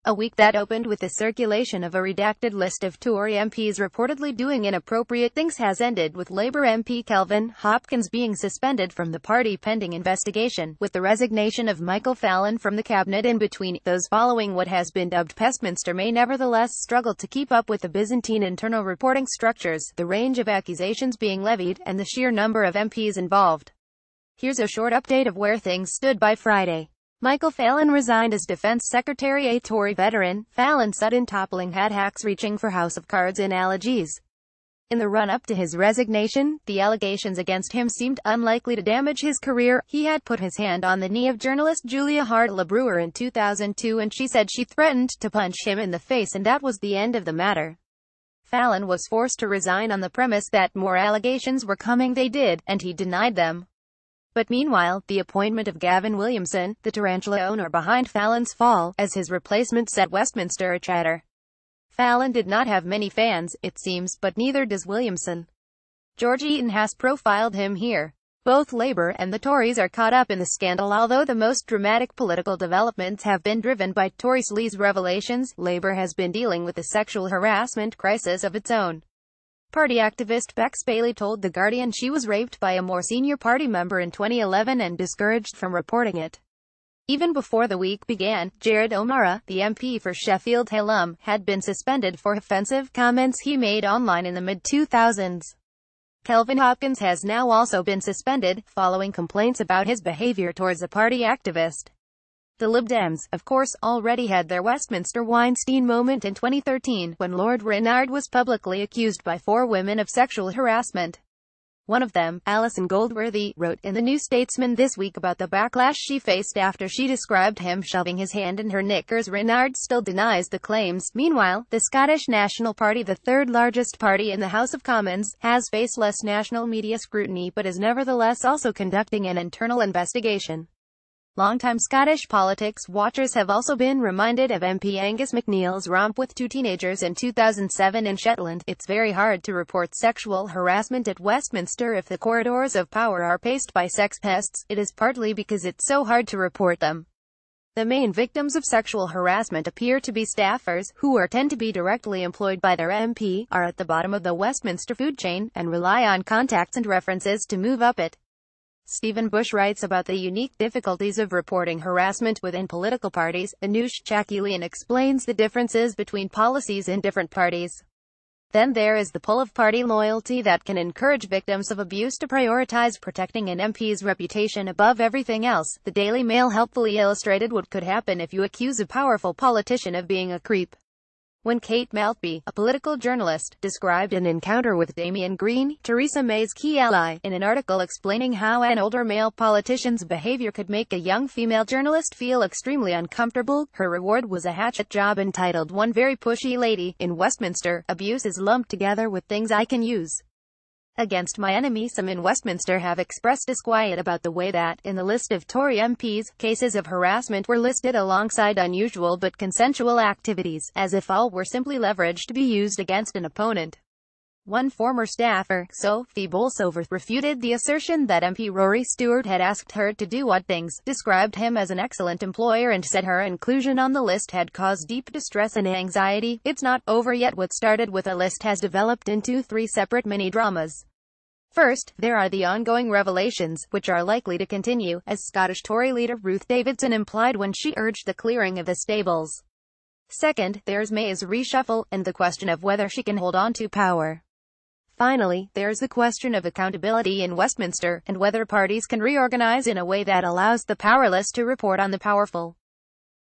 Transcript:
A week that opened with the circulation of a redacted list of Tory MPs reportedly doing inappropriate things has ended with Labour MP Kelvin Hopkins being suspended from the party pending investigation, with the resignation of Michael Fallon from the cabinet in between. Those following what has been dubbed Pestminster may nevertheless struggle to keep up with the Byzantine internal reporting structures, the range of accusations being levied, and the sheer number of MPs involved. Here's a short update of where things stood by Friday. Michael Fallon resigned as Defence Secretary A Tory veteran. Fallon's sudden toppling had hacks reaching for House of Cards analogies. In the run-up to his resignation, the allegations against him seemed unlikely to damage his career. He had put his hand on the knee of journalist Julia HartleyBrewer in 2002 and she said she threatened to punch him in the face, and that was the end of the matter. Fallon was forced to resign on the premise that more allegations were coming. They did, and he denied them. But meanwhile, the appointment of Gavin Williamson, the tarantula owner behind Fallon's fall, as his replacement set Westminster a chatter. Fallon did not have many fans, it seems, but neither does Williamson. George Eaton has profiled him here. Both Labour and the Tories are caught up in the scandal. Although the most dramatic political developments have been driven by Tory sleaze revelations, Labour has been dealing with a sexual harassment crisis of its own. Party activist Bex Bailey told The Guardian she was raped by a more senior party member in 2011 and discouraged from reporting it. Even before the week began, Jared O'Mara, the MP for Sheffield Hallam, had been suspended for offensive comments he made online in the mid-2000s. Kelvin Hopkins has now also been suspended, following complaints about his behaviour towards a party activist. The Lib Dems, of course, already had their Westminster Weinstein moment in 2013, when Lord Rennard was publicly accused by 4 women of sexual harassment. One of them, Alison Goldworthy, wrote in the new Statesman this week about the backlash she faced after she described him shoving his hand in her knickers. Rennard still denies the claims. Meanwhile, the Scottish National Party, the third largest party in the House of Commons, has faced less national media scrutiny but is nevertheless also conducting an internal investigation. Longtime Scottish politics watchers have also been reminded of MP Angus MacNeil's romp with 2 teenagers in 2007 in Shetland. It's very hard to report sexual harassment at Westminster if the corridors of power are paced by sex pests. It is partly because it's so hard to report them. The main victims of sexual harassment appear to be staffers, who tend to be directly employed by their MP, are at the bottom of the Westminster food chain, and rely on contacts and references to move up it. Stephen Bush writes about the unique difficulties of reporting harassment within political parties. Anoosh Chakelian explains the differences between policies in different parties. Then there is the pull of party loyalty that can encourage victims of abuse to prioritize protecting an MP's reputation above everything else. The Daily Mail helpfully illustrated what could happen if you accuse a powerful politician of being a creep. When Kate Maltby, a political journalist, described an encounter with Damian Green, Theresa May's key ally, in an article explaining how an older male politician's behavior could make a young female journalist feel extremely uncomfortable, her reward was a hatchet job entitled "One Very Pushy Lady." In Westminster, abuse is lumped together with things I can use against my enemy. Some in Westminster have expressed disquiet about the way that, in the list of Tory MPs, cases of harassment were listed alongside unusual but consensual activities, as if all were simply leverage to be used against an opponent. One former staffer, Sophie Bolsover, refuted the assertion that MP Rory Stewart had asked her to do odd things, described him as an excellent employer and said her inclusion on the list had caused deep distress and anxiety. It's not over yet. What started with a list has developed into 3 separate mini-dramas. First, there are the ongoing revelations, which are likely to continue, as Scottish Tory leader Ruth Davidson implied when she urged the clearing of the stables. Second, there's May's reshuffle, and the question of whether she can hold on to power. Finally, there's the question of accountability in Westminster, and whether parties can reorganize in a way that allows the powerless to report on the powerful.